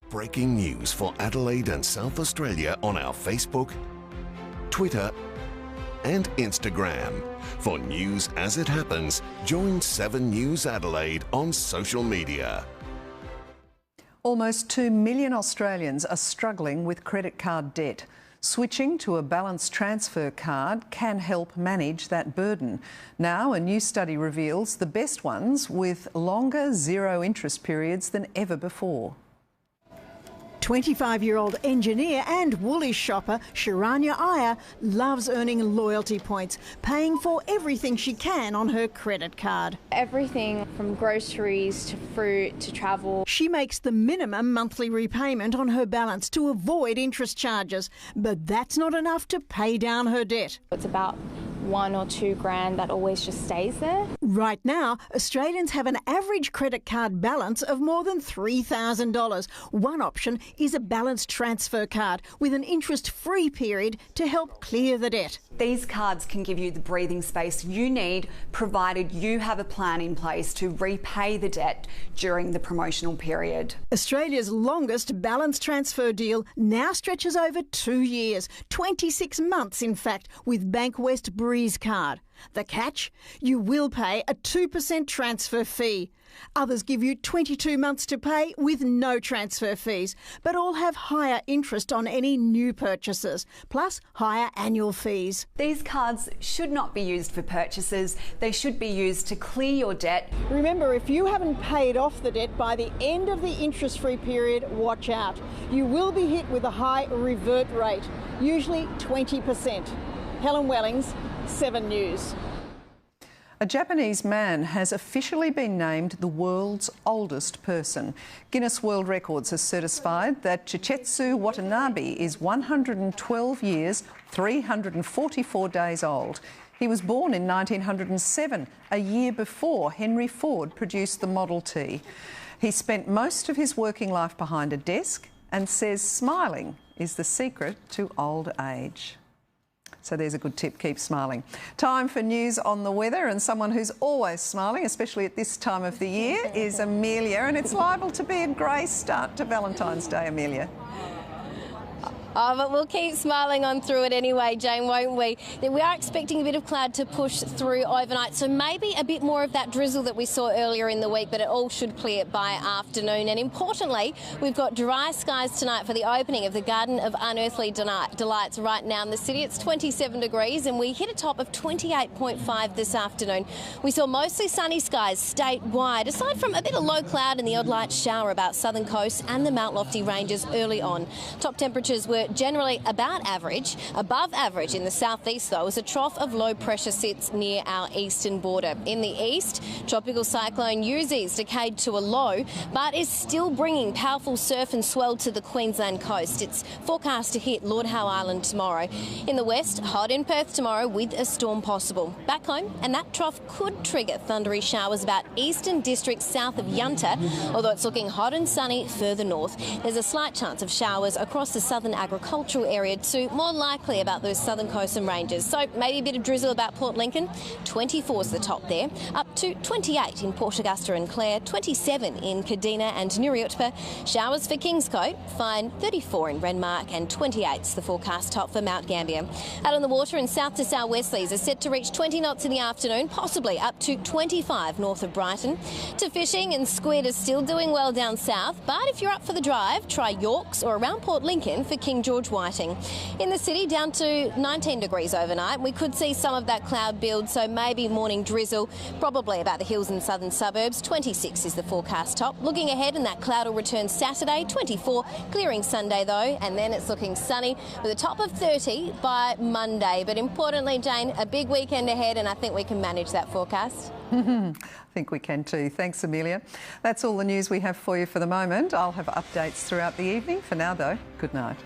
breaking news for Adelaide and South Australia on our Facebook, Twitter and Instagram. For news as it happens, join 7 News Adelaide on social media. Almost 2 million Australians are struggling with credit card debt. Switching to a balance transfer card can help manage that burden. Now, a new study reveals the best ones with longer zero interest periods than ever before. 25-year-old engineer and Woolies shopper Sharanya Iyer loves earning loyalty points, paying for everything she can on her credit card. Everything from groceries to fruit to travel. She makes the minimum monthly repayment on her balance to avoid interest charges, but that's not enough to pay down her debt. It's about $1 or $2 grand that always just stays there. Right now, Australians have an average credit card balance of more than $3,000. One option is a balance transfer card with an interest-free period to help clear the debt. These cards can give you the breathing space you need, provided you have a plan in place to repay the debt during the promotional period. Australia's longest balance transfer deal now stretches over 2 years, 26 months in fact, with Bankwest Breeze card. The catch? You will pay a 2% transfer fee. Others give you 22 months to pay with no transfer fees, but all have higher interest on any new purchases, plus higher annual fees. These cards should not be used for purchases. They should be used to clear your debt. Remember, if you haven't paid off the debt by the end of the interest-free period, watch out. You will be hit with a high revert rate, usually 20%. Helen Wellings, 7 News. A Japanese man has officially been named the world's oldest person. Guinness World Records has certified that Chichetsu Watanabe is 112 years, 344 days old. He was born in 1907, a year before Henry Ford produced the Model T. He spent most of his working life behind a desk and says smiling is the secret to old age. So there's a good tip, keep smiling. Time for news on the weather, and someone who's always smiling, especially at this time of the year, is Amelia, and it's liable to be a grey start to Valentine's Day, Amelia. Oh, but we'll keep smiling on through it anyway, Jane, won't we? We are expecting a bit of cloud to push through overnight, so maybe a bit more of that drizzle that we saw earlier in the week, but it all should clear by afternoon. And importantly, we've got dry skies tonight for the opening of the Garden of Unearthly Delights right now in the city. It's 27 degrees and we hit a top of 28.5 this afternoon. We saw mostly sunny skies statewide, aside from a bit of low cloud and the odd light shower about southern coast and the Mount Lofty ranges early on. Top temperatures were generally about average. Above average in the southeast, though, as a trough of low pressure sits near our eastern border. In the east, tropical cyclone Uzzi's decayed to a low, but is still bringing powerful surf and swell to the Queensland coast. It's forecast to hit Lord Howe Island tomorrow. In the west, hot in Perth tomorrow with a storm possible. Back home, and that trough could trigger thundery showers about eastern districts south of Yunta, although it's looking hot and sunny further north. There's a slight chance of showers across the southern agricultural area too, more likely about those southern coast and ranges. So maybe a bit of drizzle about Port Lincoln. 24 is the top there, up to 28 in Port Augusta and Clare, 27 in Kadina and Nuriutpa. Showers for Kingscote, fine 34 in Renmark, and 28 is the forecast top for Mount Gambier. Out on the water in south to south westerlies are set to reach 20 knots in the afternoon, possibly up to 25 north of Brighton. To fishing, and squid are still doing well down south, but if you're up for the drive, try Yorks or around Port Lincoln for King George Whiting. In the city, down to 19 degrees overnight. We could see some of that cloud build, so maybe morning drizzle, probably about the hills and southern suburbs. 26 is the forecast top. Looking ahead, and that cloud will return Saturday, 24, clearing Sunday though, and then it's looking sunny with a top of 30 by Monday. But importantly, Jane, a big weekend ahead, and I think we can manage that forecast. I think we can too. Thanks, Amelia. That's all the news we have for you for the moment. I'll have updates throughout the evening. For now though, good night.